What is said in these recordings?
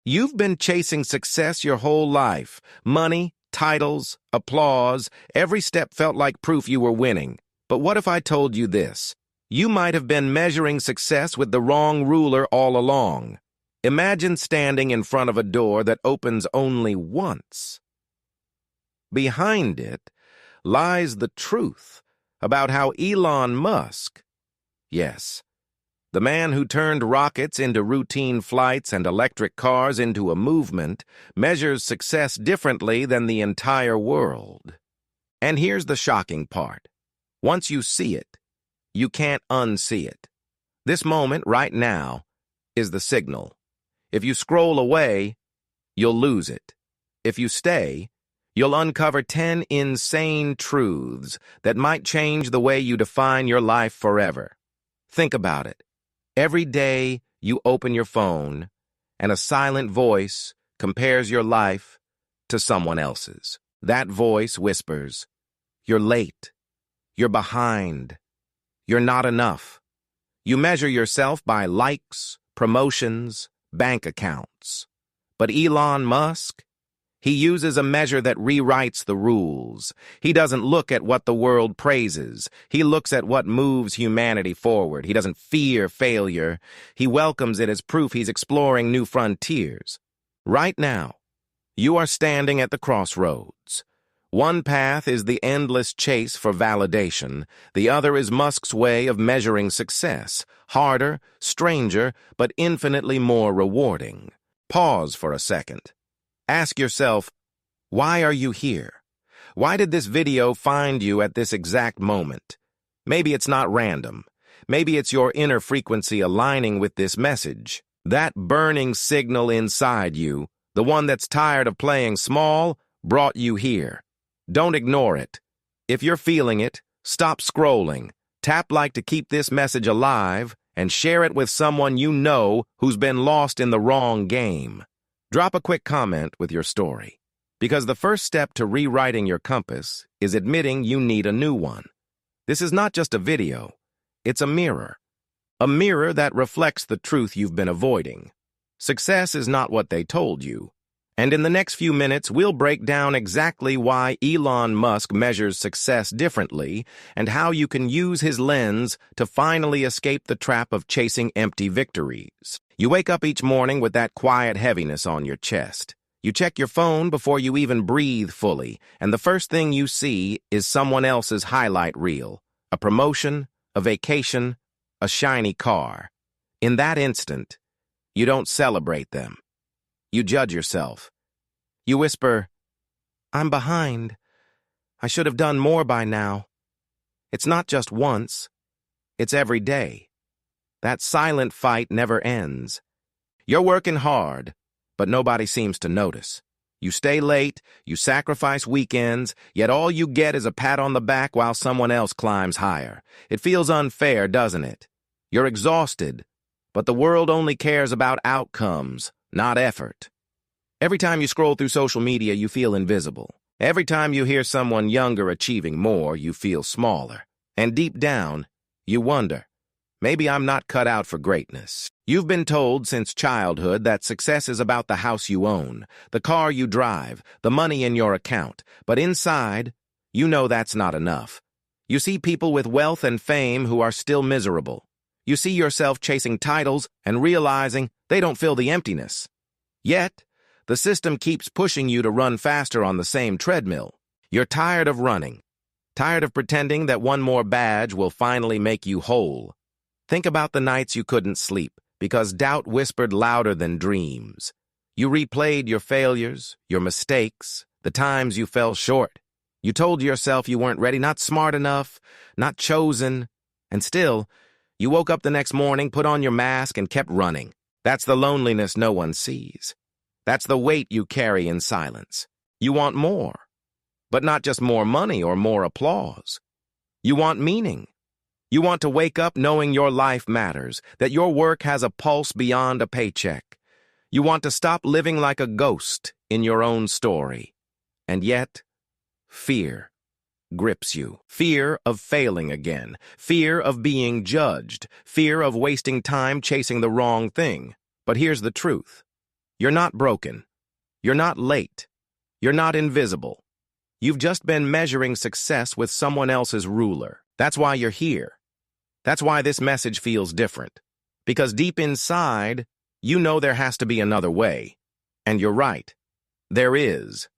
You've been chasing success your whole life. Money, titles, applause, every step felt like proof you were winning. But what if I told you this? You might have been measuring success with the wrong ruler all along. Imagine standing in front of a door that opens only once. Behind it lies the truth about how Elon Musk, yes, the man who turned rockets into routine flights and electric cars into a movement, measures success differently than the entire world. And here's the shocking part. Once you see it, you can't unsee it. This moment, right now, is the signal. If you scroll away, you'll lose it. If you stay, you'll uncover 10 insane truths that might change the way you define your life forever. Think about it. Every day you open your phone, and a silent voice compares your life to someone else's. That voice whispers, "You're late. You're behind. You're not enough." You measure yourself by likes, promotions, bank accounts. But Elon Musk, he uses a measure that rewrites the rules. He doesn't look at what the world praises. He looks at what moves humanity forward. He doesn't fear failure. He welcomes it as proof he's exploring new frontiers. Right now, you are standing at the crossroads. One path is the endless chase for validation. The other is Musk's way of measuring success. Harder, stranger, but infinitely more rewarding. Pause for a second. Ask yourself, why are you here? Why did this video find you at this exact moment? Maybe it's not random. Maybe it's your inner frequency aligning with this message. That burning signal inside you, the one that's tired of playing small, brought you here. Don't ignore it. If you're feeling it, stop scrolling. Tap like to keep this message alive and share it with someone you know who's been lost in the wrong game. Drop a quick comment with your story, because the first step to rewriting your compass is admitting you need a new one. This is not just a video, it's a mirror that reflects the truth you've been avoiding. Success is not what they told you. And in the next few minutes, we'll break down exactly why Elon Musk measures success differently and how you can use his lens to finally escape the trap of chasing empty victories. You wake up each morning with that quiet heaviness on your chest. You check your phone before you even breathe fully, and the first thing you see is someone else's highlight reel, a promotion, a vacation, a shiny car. In that instant, you don't celebrate them. You judge yourself. You whisper, "I'm behind. I should have done more by now." It's not just once. It's every day. That silent fight never ends. You're working hard, but nobody seems to notice. You stay late, you sacrifice weekends, yet all you get is a pat on the back while someone else climbs higher. It feels unfair, doesn't it? You're exhausted, but the world only cares about outcomes, not effort. Every time you scroll through social media, you feel invisible. Every time you hear someone younger achieving more, you feel smaller. And deep down, you wonder, maybe I'm not cut out for greatness. You've been told since childhood that success is about the house you own, the car you drive, the money in your account. But inside, you know that's not enough. You see people with wealth and fame who are still miserable. You see yourself chasing titles and realizing they don't fill the emptiness. Yet, the system keeps pushing you to run faster on the same treadmill. You're tired of running, tired of pretending that one more badge will finally make you whole. Think about the nights you couldn't sleep because doubt whispered louder than dreams. You replayed your failures, your mistakes, the times you fell short. You told yourself you weren't ready, not smart enough, not chosen, and still, you woke up the next morning, put on your mask, and kept running. That's the loneliness no one sees. That's the weight you carry in silence. You want more, but not just more money or more applause. You want meaning. You want to wake up knowing your life matters, that your work has a pulse beyond a paycheck. You want to stop living like a ghost in your own story. And yet, fear grips you. Fear of failing again. Fear of being judged. Fear of wasting time chasing the wrong thing. But here's the truth. You're not broken. You're not late. You're not invisible. You've just been measuring success with someone else's ruler. That's why you're here. That's why this message feels different. Because deep inside, you know there has to be another way. And you're right. There is.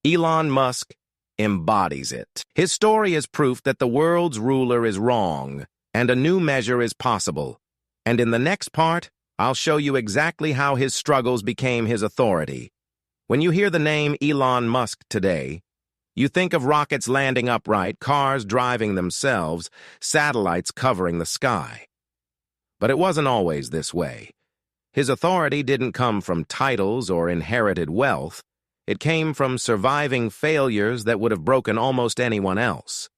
Elon Musk embodies it. His story is proof that the world's ruler is wrong, and a new measure is possible. And in the next part, I'll show you exactly how his struggles became his authority. When you hear the name Elon Musk today, you think of rockets landing upright, cars driving themselves, satellites covering the sky. But it wasn't always this way. His authority didn't come from titles or inherited wealth. It came from surviving failures that would have broken almost anyone else.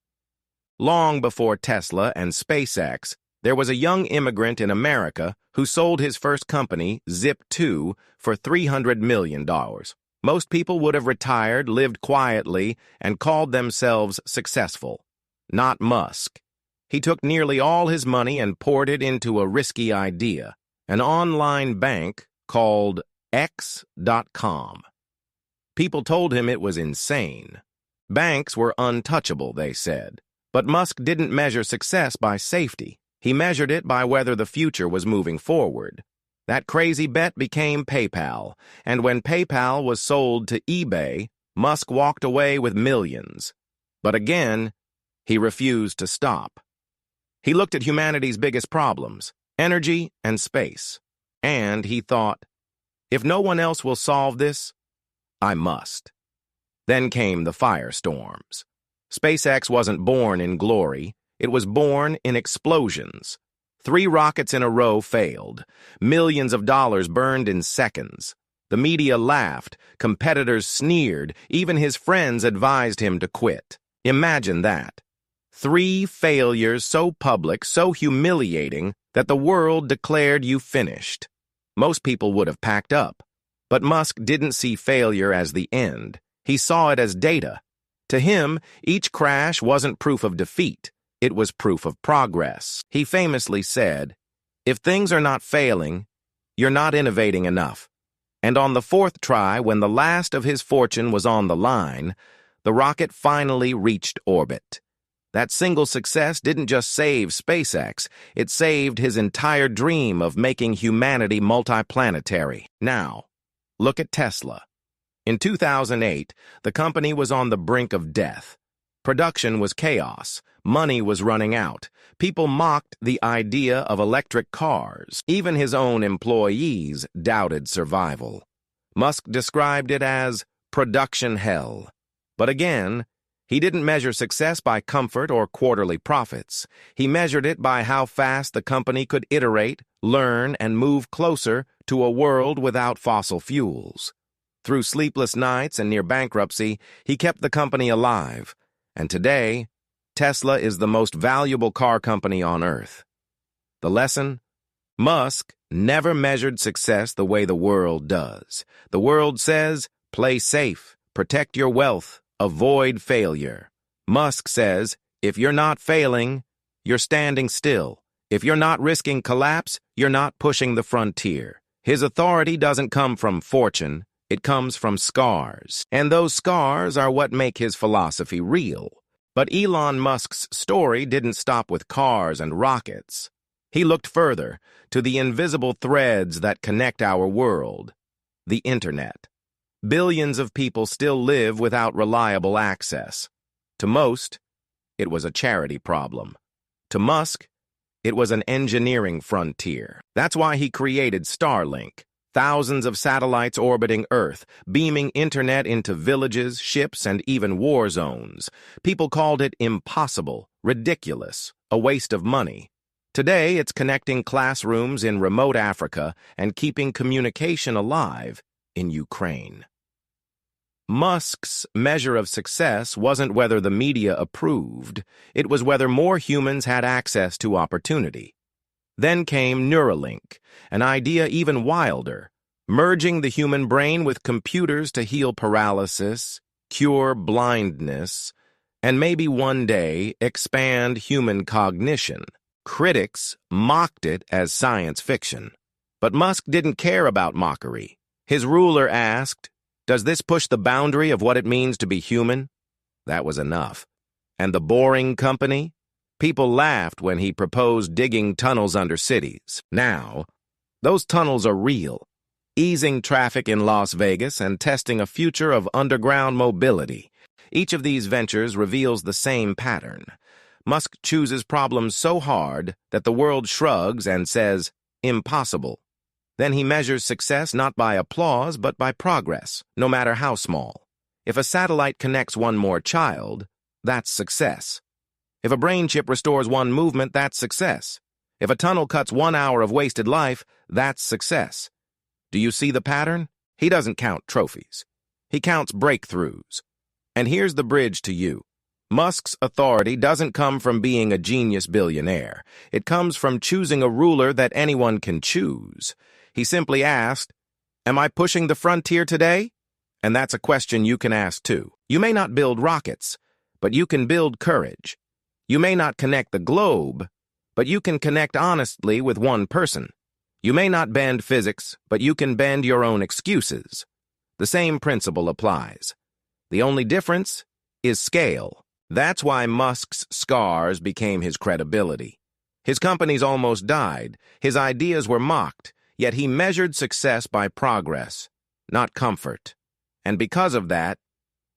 Long before Tesla and SpaceX, there was a young immigrant in America who sold his first company, Zip2, for $300 million. Most people would have retired, lived quietly, and called themselves successful. Not Musk. He took nearly all his money and poured it into a risky idea, an online bank called X.com. People told him it was insane. Banks were untouchable, they said. But Musk didn't measure success by safety. He measured it by whether the future was moving forward. That crazy bet became PayPal, and when PayPal was sold to eBay, Musk walked away with millions. But again, he refused to stop. He looked at humanity's biggest problems, energy and space, and he thought, if no one else will solve this, I must. Then came the firestorms. SpaceX wasn't born in glory. It was born in explosions. 3 rockets in a row failed. Millions of dollars burned in seconds. The media laughed. Competitors sneered. Even his friends advised him to quit. Imagine that. 3 failures so public, so humiliating, that the world declared you finished. Most people would have packed up. But Musk didn't see failure as the end. He saw it as data. To him, each crash wasn't proof of defeat. It was proof of progress. He famously said, if things are not failing, you're not innovating enough. And on the 4th try, when the last of his fortune was on the line, the rocket finally reached orbit. That single success didn't just save SpaceX, it saved his entire dream of making humanity multiplanetary. Now, look at Tesla. In 2008, the company was on the brink of death. Production was chaos. Money was running out. People mocked the idea of electric cars. Even his own employees doubted survival. Musk described it as production hell. But again, he didn't measure success by comfort or quarterly profits. He measured it by how fast the company could iterate, learn, and move closer to a world without fossil fuels. Through sleepless nights and near bankruptcy, he kept the company alive. And today, Tesla is the most valuable car company on Earth. The lesson? Musk never measured success the way the world does. The world says, play safe, protect your wealth, avoid failure. Musk says, if you're not failing, you're standing still. If you're not risking collapse, you're not pushing the frontier. His authority doesn't come from fortune, it comes from scars. And those scars are what make his philosophy real. But Elon Musk's story didn't stop with cars and rockets. He looked further, to the invisible threads that connect our world, the internet. Billions of people still live without reliable access. To most, it was a charity problem. To Musk, it was an engineering frontier. That's why he created Starlink. Thousands of satellites orbiting Earth, beaming internet into villages, ships, and even war zones. People called it impossible, ridiculous, a waste of money. Today, it's connecting classrooms in remote Africa and keeping communication alive in Ukraine. Musk's measure of success wasn't whether the media approved, it was whether more humans had access to opportunity. Then came Neuralink, an idea even wilder, merging the human brain with computers to heal paralysis, cure blindness, and maybe one day expand human cognition. Critics mocked it as science fiction. But Musk didn't care about mockery. His ruler asked, "Does this push the boundary of what it means to be human?" That was enough. And the boring company? People laughed when he proposed digging tunnels under cities. Now, those tunnels are real, easing traffic in Las Vegas and testing a future of underground mobility. Each of these ventures reveals the same pattern. Musk chooses problems so hard that the world shrugs and says, "Impossible." Then he measures success not by applause but by progress, no matter how small. If a satellite connects one more child, that's success. If a brain chip restores one movement, that's success. If a tunnel cuts 1 hour of wasted life, that's success. Do you see the pattern? He doesn't count trophies. He counts breakthroughs. And here's the bridge to you. Musk's authority doesn't come from being a genius billionaire. It comes from choosing a ruler that anyone can choose. He simply asked, "Am I pushing the frontier today?" And that's a question you can ask too. You may not build rockets, but you can build courage. You may not connect the globe, but you can connect honestly with one person. You may not bend physics, but you can bend your own excuses. The same principle applies. The only difference is scale. That's why Musk's scars became his credibility. His companies almost died. His ideas were mocked, yet he measured success by progress, not comfort. And because of that,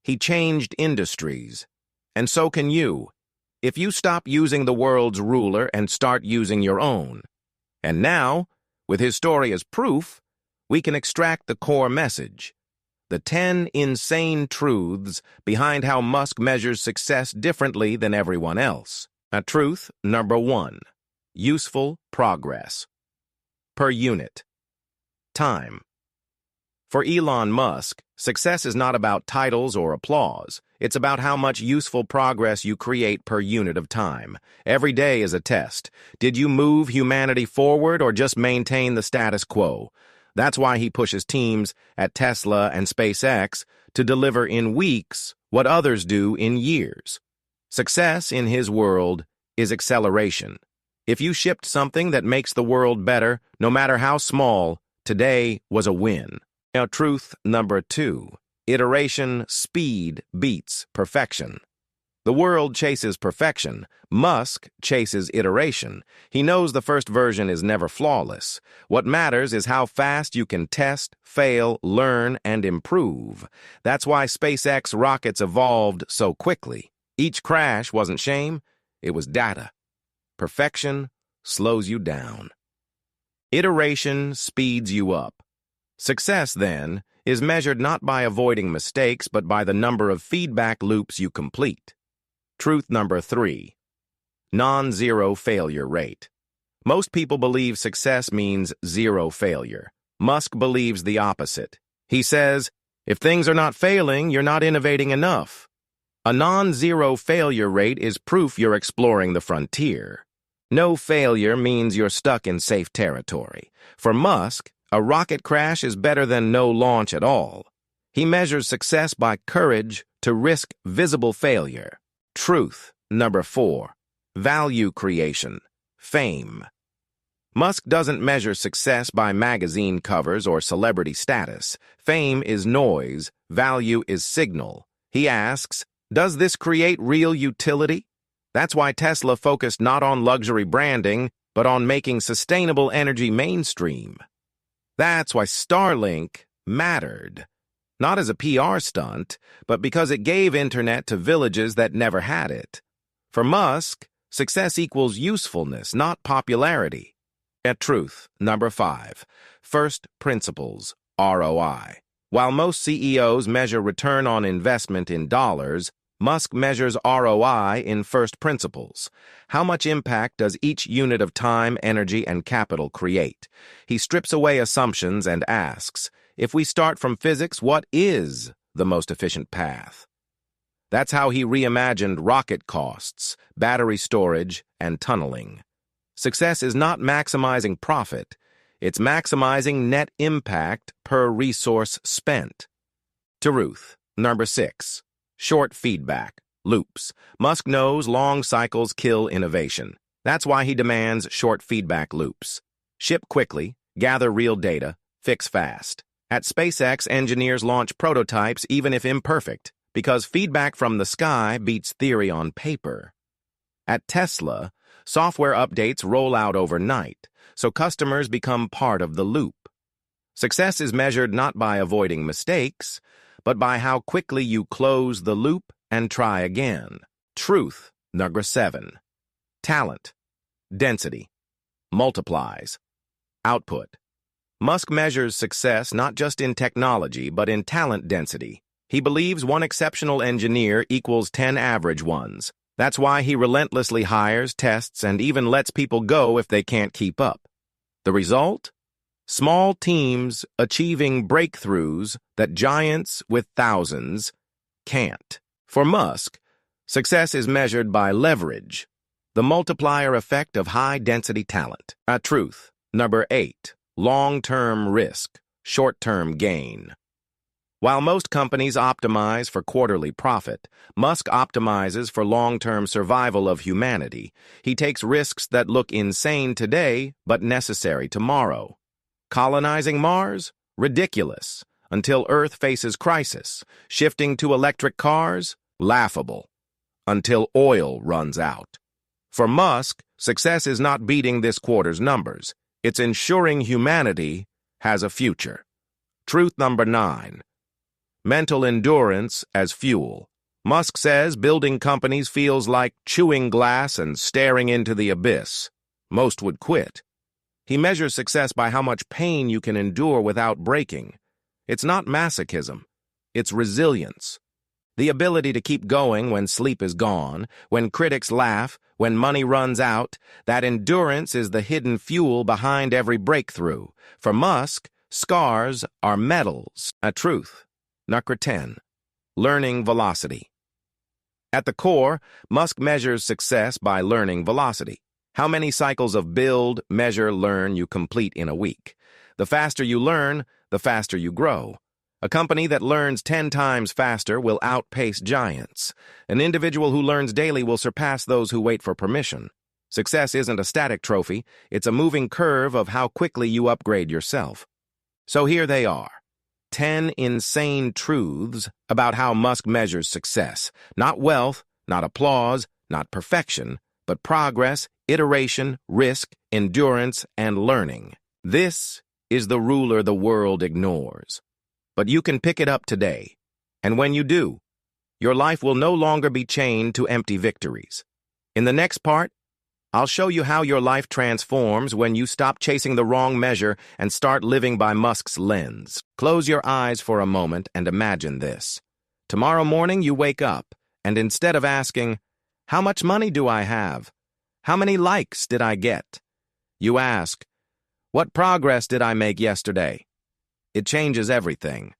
he changed industries. And so can you, if you stop using the world's ruler and start using your own. And now, with his story as proof, we can extract the core message. The 10 insane truths behind how Musk measures success differently than everyone else. Truth number 1. Useful progress. Per unit. Time. For Elon Musk, success is not about titles or applause. It's about how much useful progress you create per unit of time. Every day is a test. Did you move humanity forward or just maintain the status quo? That's why he pushes teams at Tesla and SpaceX to deliver in weeks what others do in years. Success in his world is acceleration. If you shipped something that makes the world better, no matter how small, today was a win. Now, truth number 2. Iteration speed beats perfection. The world chases perfection. Musk chases iteration. He knows the first version is never flawless. What matters is how fast you can test, fail, learn, and improve. That's why SpaceX rockets evolved so quickly. Each crash wasn't shame, it was data. Perfection slows you down. Iteration speeds you up. Success, then, is measured not by avoiding mistakes, but by the number of feedback loops you complete. Truth number 3. Non-zero failure rate. Most people believe success means zero failure. Musk believes the opposite. He says, if things are not failing, you're not innovating enough. A non-zero failure rate is proof you're exploring the frontier. No failure means you're stuck in safe territory. For Musk, a rocket crash is better than no launch at all. He measures success by courage to risk visible failure. Truth number 4. Value creation. Fame. Musk doesn't measure success by magazine covers or celebrity status. Fame is noise. Value is signal. He asks, does this create real utility? That's why Tesla focused not on luxury branding, but on making sustainable energy mainstream. That's why Starlink mattered. Not as a PR stunt, but because it gave internet to villages that never had it. For Musk, success equals usefulness, not popularity. Truth number 5. First principles, ROI. While most CEOs measure return on investment in dollars, Musk measures ROI in first principles. How much impact does each unit of time, energy, and capital create? He strips away assumptions and asks, if we start from physics, what is the most efficient path? That's how he reimagined rocket costs, battery storage, and tunneling. Success is not maximizing profit. It's maximizing net impact per resource spent. Truth number 6. Short feedback loops. Musk knows long cycles kill innovation. That's why he demands short feedback loops. Ship quickly, gather real data, fix fast. At SpaceX, engineers launch prototypes even if imperfect, because feedback from the sky beats theory on paper. At Tesla, software updates roll out overnight, so customers become part of the loop. Success is measured not by avoiding mistakes, but by how quickly you close the loop and try again. Truth, number 7. Talent, density, multiplies, output. Musk measures success not just in technology, but in talent density. He believes one exceptional engineer equals 10 average ones. That's why he relentlessly hires, tests, and even lets people go if they can't keep up. The result? Small teams achieving breakthroughs that giants with thousands can't. For Musk, success is measured by leverage, the multiplier effect of high-density talent. Truth, number 8. Long-term risk, short-term gain. While most companies optimize for quarterly profit, Musk optimizes for long-term survival of humanity. He takes risks that look insane today, but necessary tomorrow. Colonizing Mars? Ridiculous. Until Earth faces crisis. Shifting to electric cars? Laughable. Until oil runs out. For Musk, success is not beating this quarter's numbers. It's ensuring humanity has a future. Truth number 9. Mental endurance as fuel. Musk says building companies feels like chewing glass and staring into the abyss. Most would quit. He measures success by how much pain you can endure without breaking. It's not masochism. It's resilience. The ability to keep going when sleep is gone, when critics laugh, when money runs out. That endurance is the hidden fuel behind every breakthrough. For Musk, scars are medals. A truth. Number 10. Learning velocity. At the core, Musk measures success by learning velocity. How many cycles of build, measure, learn you complete in a week? The faster you learn, the faster you grow. A company that learns 10 times faster will outpace giants. An individual who learns daily will surpass those who wait for permission. Success isn't a static trophy, it's a moving curve of how quickly you upgrade yourself. So here they are. 10 insane truths about how Musk measures success. Not wealth, not applause, not perfection, but progress, iteration, risk, endurance, and learning. This is the ruler the world ignores. But you can pick it up today. And when you do, your life will no longer be chained to empty victories. In the next part, I'll show you how your life transforms when you stop chasing the wrong measure and start living by Musk's lens. Close your eyes for a moment and imagine this. Tomorrow morning you wake up, and instead of asking, "How much money do I have? How many likes did I get?" you ask, "What progress did I make yesterday?" It changes everything.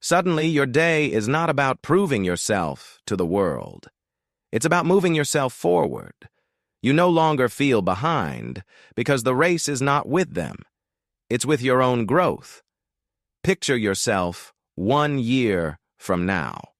Suddenly, your day is not about proving yourself to the world. It's about moving yourself forward. You no longer feel behind because the race is not with them. It's with your own growth. Picture yourself 1 year from now.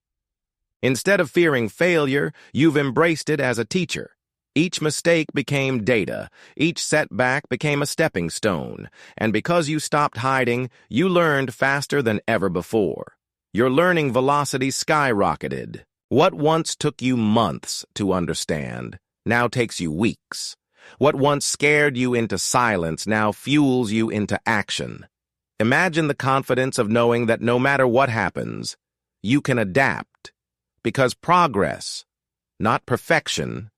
Instead of fearing failure, you've embraced it as a teacher. Each mistake became data. Each setback became a stepping stone. And because you stopped hiding, you learned faster than ever before. Your learning velocity skyrocketed. What once took you months to understand now takes you weeks. What once scared you into silence now fuels you into action. Imagine the confidence of knowing that no matter what happens, you can adapt. Because progress, not perfection,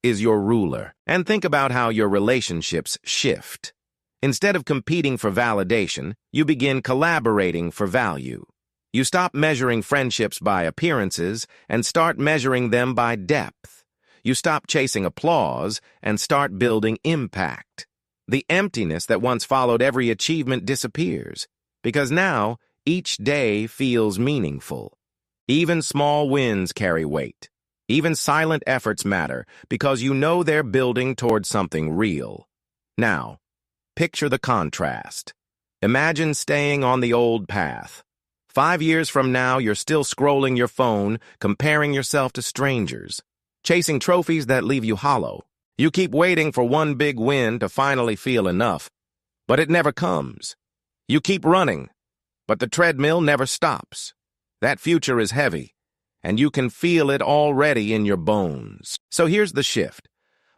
is your ruler. And think about how your relationships shift. Instead of competing for validation, you begin collaborating for value. You stop measuring friendships by appearances and start measuring them by depth. You stop chasing applause and start building impact. The emptiness that once followed every achievement disappears, because now each day feels meaningful. Even small wins carry weight. Even silent efforts matter because you know they're building toward something real. Now, picture the contrast. Imagine staying on the old path. 5 years from now, you're still scrolling your phone, comparing yourself to strangers, chasing trophies that leave you hollow. You keep waiting for one big win to finally feel enough, but it never comes. You keep running, But the treadmill never stops. That future is heavy, and you can feel it already in your bones. So here's the shift.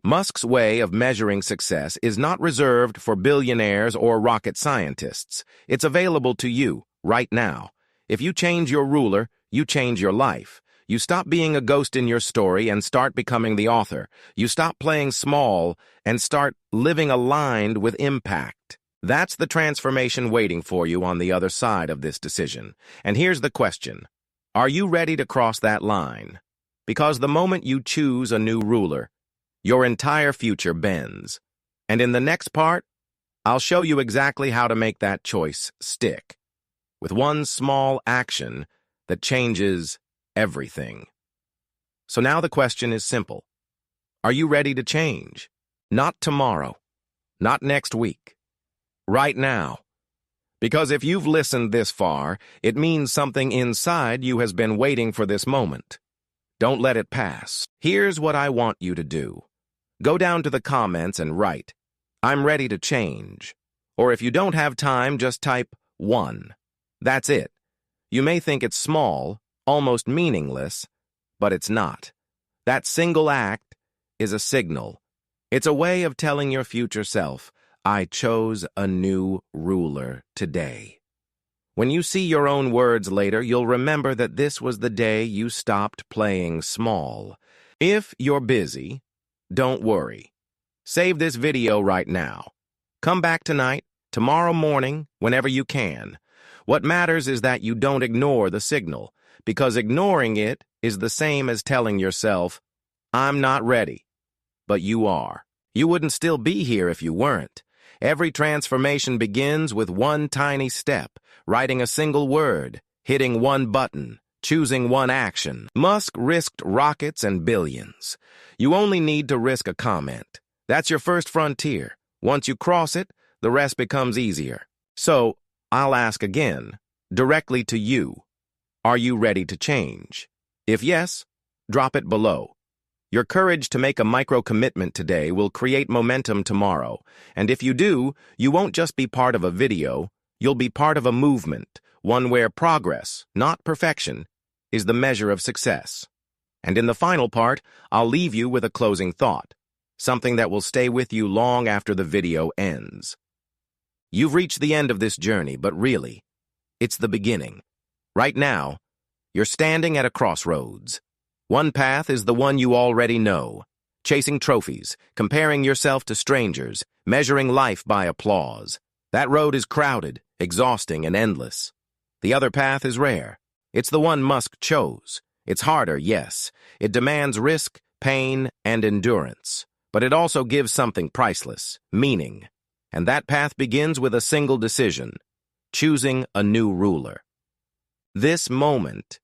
Musk's way of measuring success is not reserved for billionaires or rocket scientists. It's available to you right now. If you change your ruler, you change your life. You stop being a ghost in your story and start becoming the author. You stop playing small and start living aligned with impact. That's the transformation waiting for you on the other side of this decision. And here's the question. Are you ready to cross that line? Because the moment you choose a new ruler, your entire future bends. And in the next part, I'll show you exactly how to make that choice stick, with one small action that changes everything. So now the question is simple. Are you ready to change? Not tomorrow, not next week, right now. Because if you've listened this far, it means something inside you has been waiting for this moment. Don't let it pass. Here's what I want you to do. Go down to the comments and write, "I'm ready to change." Or if you don't have time, just type 1. That's it. You may think it's small, almost meaningless, but it's not. That single act is a signal. It's a way of telling your future self, I chose a new ruler today. When you see your own words later, you'll remember that this was the day you stopped playing small. If you're busy, don't worry. Save this video right now. Come back tonight, tomorrow morning, whenever you can. What matters is that you don't ignore the signal, because ignoring it is the same as telling yourself, I'm not ready. But you are. You wouldn't still be here if you weren't. Every transformation begins with one tiny step, writing a single word, hitting one button, choosing one action. Musk risked rockets and billions. You only need to risk a comment. That's your first frontier. Once you cross it, the rest becomes easier. So, I'll ask again, directly to you. Are you ready to change? If yes, drop it below. Your courage to make a micro-commitment today will create momentum tomorrow. And if you do, you won't just be part of a video, you'll be part of a movement, one where progress, not perfection, is the measure of success. And in the final part, I'll leave you with a closing thought, something that will stay with you long after the video ends. You've reached the end of this journey, but really, it's the beginning. Right now, you're standing at a crossroads. One path is the one you already know, chasing trophies, comparing yourself to strangers, measuring life by applause. That road is crowded, exhausting, and endless. The other path is rare. It's the one Musk chose. It's harder, yes. It demands risk, pain, and endurance. But it also gives something priceless, meaning. And that path begins with a single decision, choosing a new ruler. This moment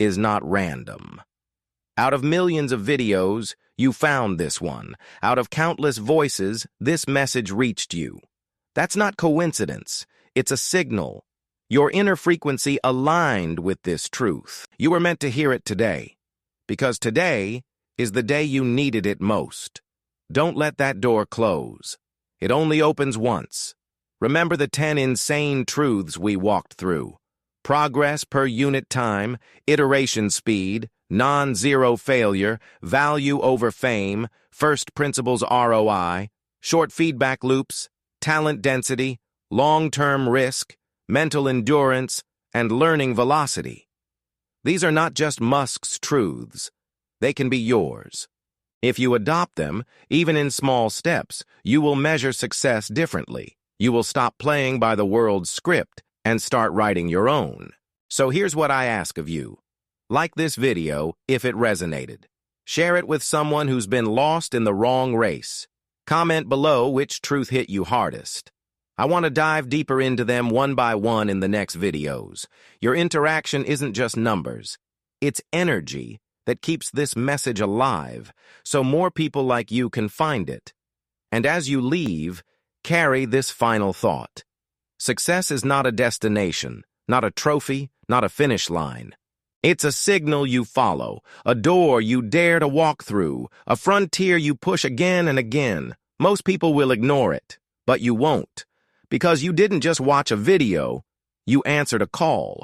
is not random. Out of millions of videos, you found this one. Out of countless voices, this message reached you. That's not coincidence. It's a signal. Your inner frequency aligned with this truth. You were meant to hear it today, because today is the day you needed it most. Don't let that door close. It only opens once. Remember the 10 insane truths we walked through. Progress per unit time, iteration speed, non-zero failure, value over fame, first principles ROI, short feedback loops, talent density, long-term risk, mental endurance, and learning velocity. These are not just Musk's truths. They can be yours. If you adopt them, even in small steps, you will measure success differently. You will stop playing by the world's script and start writing your own. So here's what I ask of you. Like this video if it resonated. Share it with someone who's been lost in the wrong race. Comment below which truth hit you hardest. I want to dive deeper into them one by one in the next videos. Your interaction isn't just numbers. It's energy that keeps this message alive, so more people like you can find it. And as you leave, carry this final thought. Success is not a destination, not a trophy, not a finish line. It's a signal you follow, a door you dare to walk through, a frontier you push again and again. Most people will ignore it, but you won't, because you didn't just watch a video, You answered a call.